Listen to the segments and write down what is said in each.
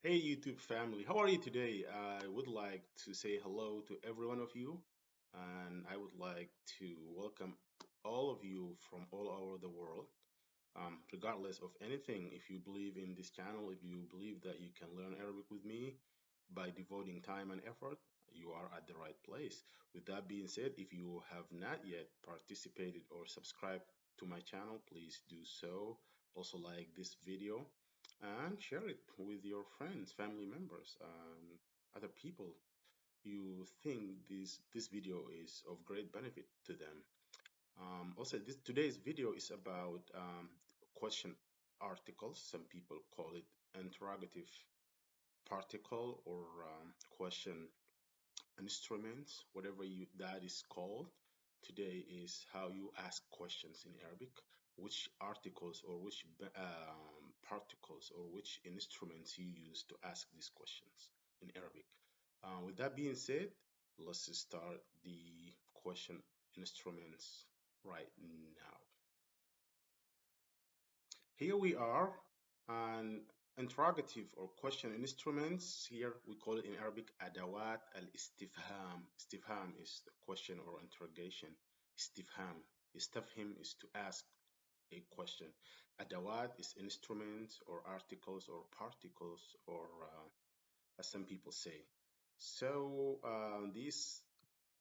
Hey YouTube family, how are you today? I would like to say hello to every one of you, and I would like to welcome all of you from all over the world. Regardless of anything, if you believe in this channel, if you believe that you can learn Arabic with me by devoting time and effort, you are at the right place. With that being said, if you have not yet participated or subscribed to my channel, please do so. Also like this video and share it with your friends, family members, other people you think this video is of great benefit to them. Also, today's video is about question articles. Some people call it interrogative particle or question instruments, whatever that is called. Today is how you ask questions in Arabic, which articles or which particles or which instruments you use to ask these questions in Arabic. With that being said, let's start the question instruments right now. Here we are, an interrogative or question instruments. Here we call it in Arabic Adawat al-Istifham. Istifham is the question or interrogation. Istifham. Istafhim is to ask a question. Adawat is instruments or articles or particles or as some people say. So these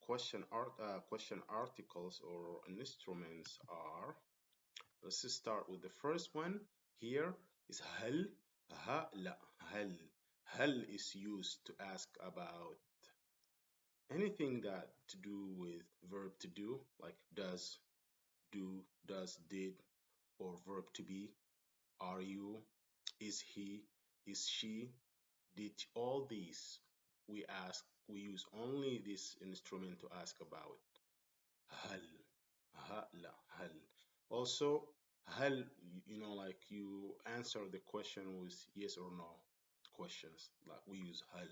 question articles or instruments are. Let's just start with the first one. Here is هل. ها لا هل. هل is used to ask about anything that to do with verb to do, like does, do, does, did, or verb to be. Are you? Is he? Is she? Did all these we use only this instrument to ask about هل. ها لا هل. Also, هل, like you answer the question with yes or no questions, like we use هل.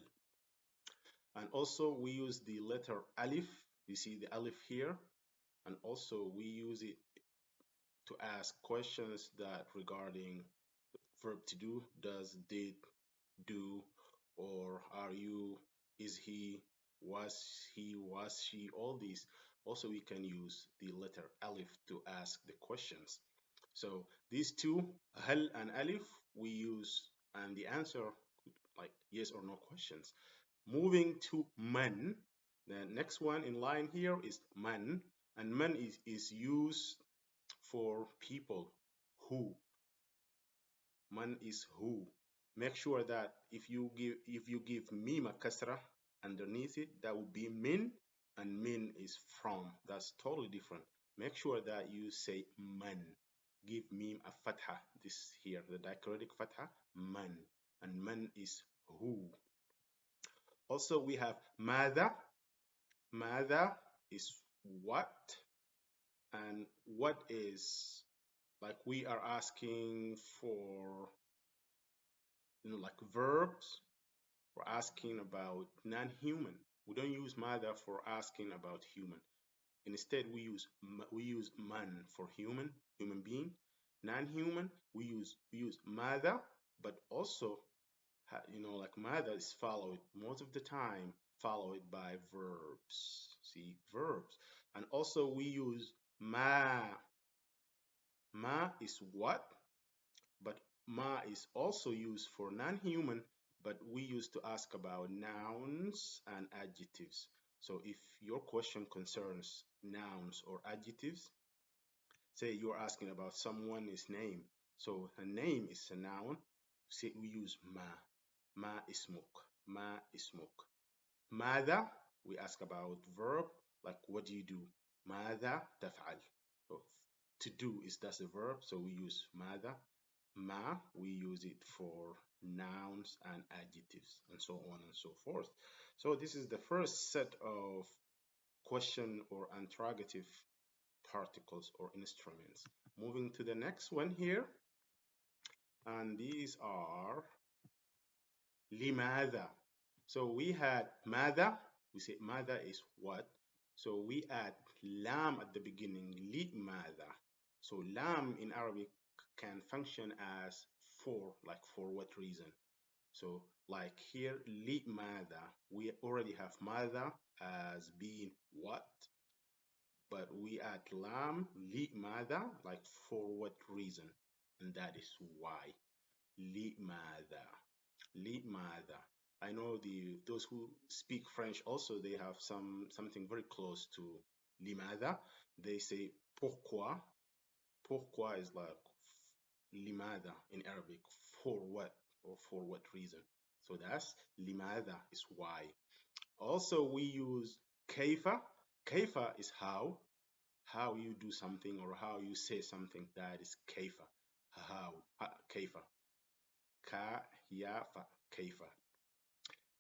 And also we use the letter alif. You see the alif here, and also we use it to ask questions that regarding verb to do, does, did, do, or are you, is he, was she, all these. Also, we can use the letter alif to ask the questions. So these two, hal and alif, we use, and the answer, like yes or no questions. Moving to man, the next one in line here is man, and man is used for people. Who. Man is who. Make sure that if you give mim a kasra underneath it, that would be min, and min is from. That's totally different. Make sure that you say man. Give mim a fatha. This here, the diacritic fatha, man, and man is who. Also, we have mada. Mada is what, and what is, like we are asking for, like verbs. We're asking about non-human. We don't use mother for asking about human. Instead, we use man for human being. Non-human, we use mother, but also like mother is followed most of the time, followed by verbs. See, verbs. And also we use ma. Ma is what, but ma is also used for non-human, but we used to ask about nouns and adjectives. So if your question concerns nouns or adjectives, say you're asking about someone's name, so a name is a noun, say we use ma ismuk, ma ismuk. Mada, we ask about verb, like what do you do? Mada taf'al. So to do is that's a verb, so we use mada. Ma, we use it for nouns and adjectives, and so on and so forth. So this is the first set of question or interrogative particles or instruments. Moving to the next one here, and these are لماذا. So we had ماذا, we say ماذا is what. So we add lam at the beginning, لماذا. So lam in Arabic can function as for, like for what reason. So like here, لماذا, we already have ماذا as being what, but we add lam, لماذا, like for what reason, and that is why. لماذا, لماذا. I know those who speak French also, they have something very close to لماذا. They say pourquoi. Pourquoi is like لماذا in Arabic, for what or for what reason. So that's لماذا is why. Also we use كيف. كيف is how you do something or how you say something. That is كيف. How, كيف. كيف. كيف.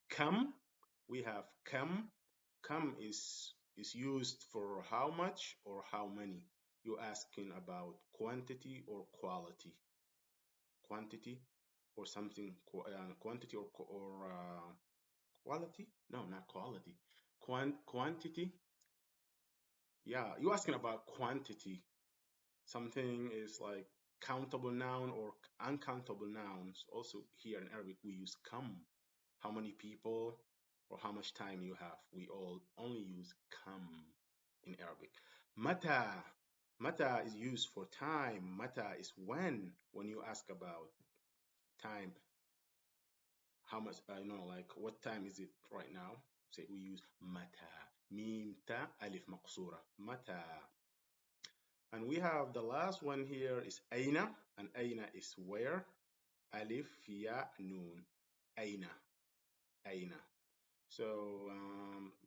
كم, we have كم. كم is used for how much or how many. You're asking about quantity or quality. Quantity or something, quantity or quality? No, not quality. Quantity. Yeah, you're asking about quantity. Something is like countable noun or uncountable nouns. Also here in Arabic we use kam. How many people or how much time you have. We all only use kam in Arabic. Mata. Mata is used for time. Mata is when you ask about time. How much, like what time is it right now? Say we use mata. Mim ta alif maqsura. Mata. And we have the last one here is aina, and aina is where. Alif ya noon. Aina. Aina. So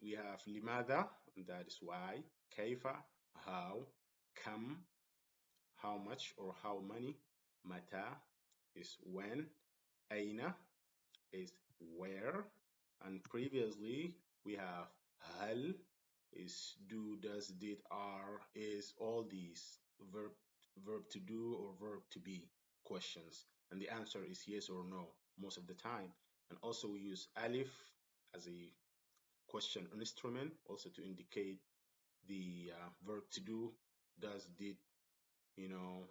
we have limada, and that is why. Kaifa, how. Kam, how much or how many. Mata is when. Aina is where. And previously we have hal is do, does, did, are, is, all these verb to do or verb to be questions. And the answer is yes or no most of the time. And also we use alif as a question instrument also to indicate the verb to do, does, did,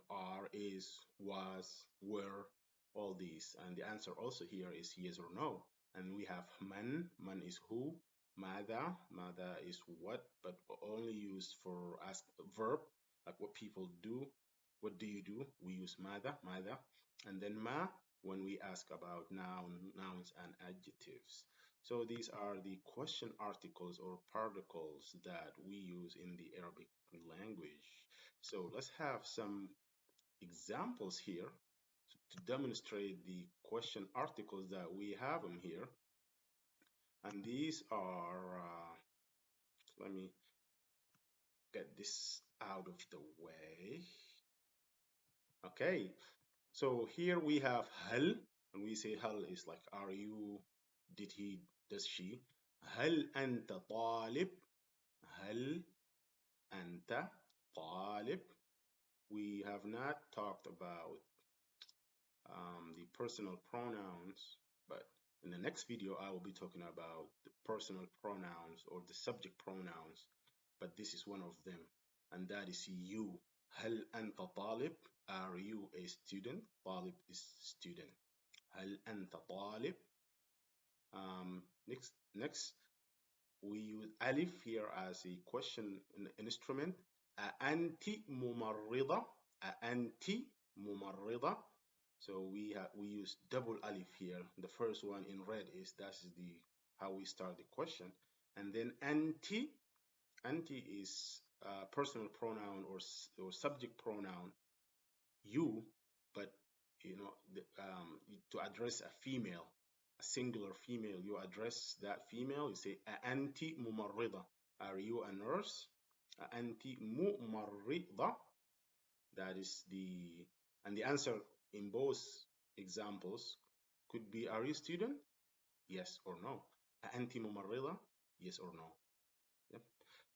are, is, was, were, all these. And the answer also here is yes or no. And we have man. Man is who. Mada. Mada is what, but only used for ask verb, like what people do. What do you do? We use mada. Mada. And then ma when we ask about nouns and adjectives. So these are the question articles or particles that we use in the Arabic language. So let's have some examples here to demonstrate the question articles that we have them here. And these are, let me get this out of the way. Okay, so here we have hal, and we say hal is like are you, did he, does she. هل أنت طالب. هل أنت طالب. We have not talked about the personal pronouns, but in the next video I will be talking about the personal pronouns or the subject pronouns, but this is one of them, and that is you. هل أنت طالب. Are you a student? طالب is student. هل أنت طالب. Next we use alif here as a question instrument. أأنت ممرضة. أأنت ممرضة. So we use double alif here. The first one in red is that's the how we start the question, and then anti. Anti is personal pronoun or subject pronoun you, but to address a female, a singular female. You address that female. You say anti mumarrida. Are you a nurse? Anti mumarrida. That is the answer in both examples could be are you a student? Yes or no. أنت ممرضة? Yes or no. Yep.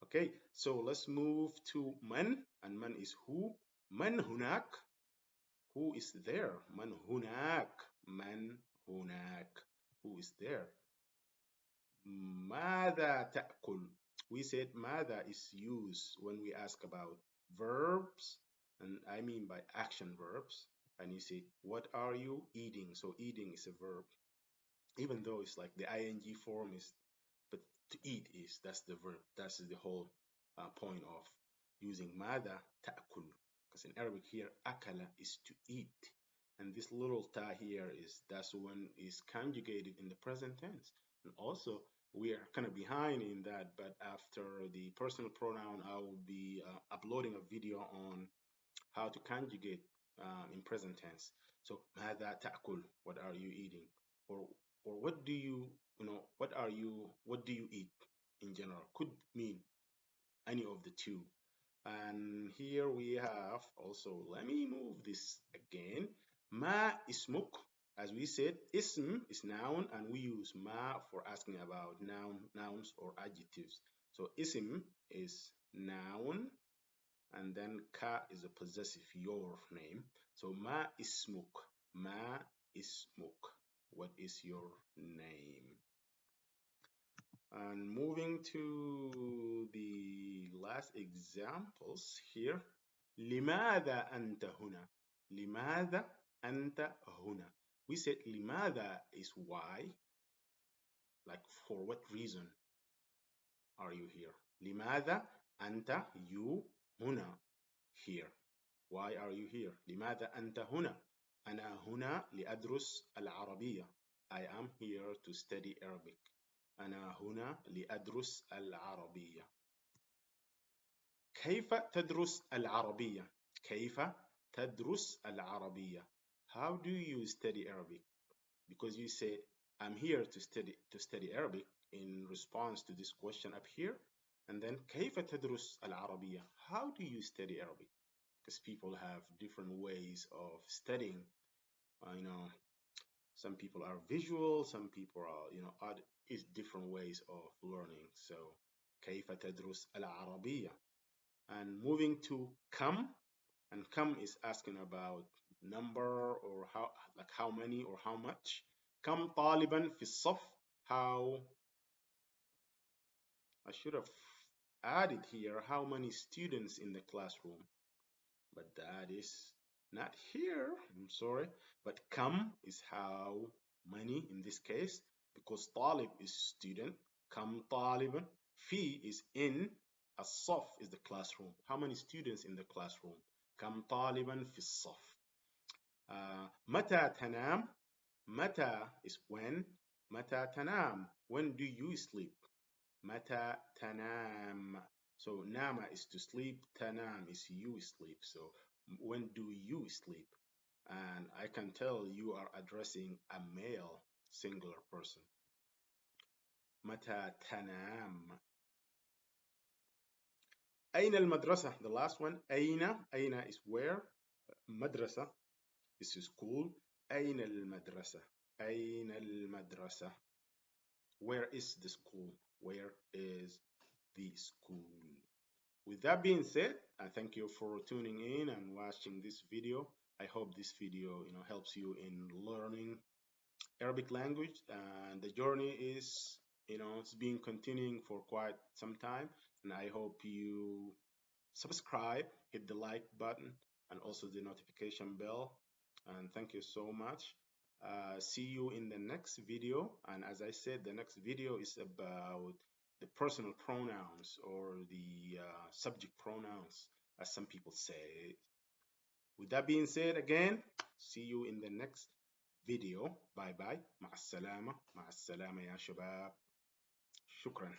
Okay, so let's move to man, and man is who. من هناك. Who is there? من هناك. من هناك. Who is there? ماذا تأكل. We said ماذا is used when we ask about verbs, and I mean by action verbs. And you say, what are you eating? So eating is a verb. even though it's like the ing form is, but to eat is, that's the verb. That's the whole point of using ماذا تأكل, because in Arabic here akala is to eat, and this little ta here is, that's one is conjugated in the present tense. And also we are kind of behind in that, but after the personal pronoun I will be uploading a video on how to conjugate in present tense. So ماذا تأكل, what are you eating, or what do you, what do you eat in general, could mean any of the two. And here we have also, let me move this again. ما اسمك, as we said, ism is noun, and we use ma for asking about nouns or adjectives. So ism is noun, and then ka is a possessive, your name. So ma ismuk, ma ismuk, what is your name? And moving to the last examples here. لماذا أنت هنا? لماذا أنت هنا? We said لماذا is why, like for what reason are you here? لماذا أنت, you, هنا, here. Why are you here? لماذا أنت هنا? أنا هنا لأدرس العربية. I am here to study Arabic. أنا هنا لأدرس العربية. كيف تدرس العربية؟ كيف تدرس العربية? How do you study Arabic? Because you say, I'm here to study Arabic in response to this question up here. And then كيف تدرس العربية? How do you study Arabic? Because people have different ways of studying. Some people are visual, some people are, odd, is different ways of learning. So كيف تدرس العربية? And moving to كم, and كم is asking about number, or how, like how many or how much. كم طالبا في الصف? How, I should have added here how many students in the classroom, but that is not here, I'm sorry. But كم is how many in this case, because طالب is student. كم طالبا, في is in, الصف is the classroom. How many students in the classroom? كم طالبا في الصف. متى تنام? متى is when. متى تنام, when do you sleep? متى تنام. So nama is to sleep, tanam is you sleep. So when do you sleep? And I can tell you are addressing a male singular person. متى تنام. أين المدرسة? The last one. أين is where. مدرسة is school. أين المدرسة? أين المدرسة? Where is the school? Where is the school? With that being said, I thank you for tuning in and watching this video. I hope this video, helps you in learning Arabic language, and the journey is, it's been continuing for quite some time, and I hope you subscribe, hit the like button, and also the notification bell. And thank you so much. See you in the next video. And as I said, the next video is about the personal pronouns, or the subject pronouns, as some people say. With that being said, again, see you in the next video. Bye bye. مع السلامة. مع السلامة يا شباب. شكرا.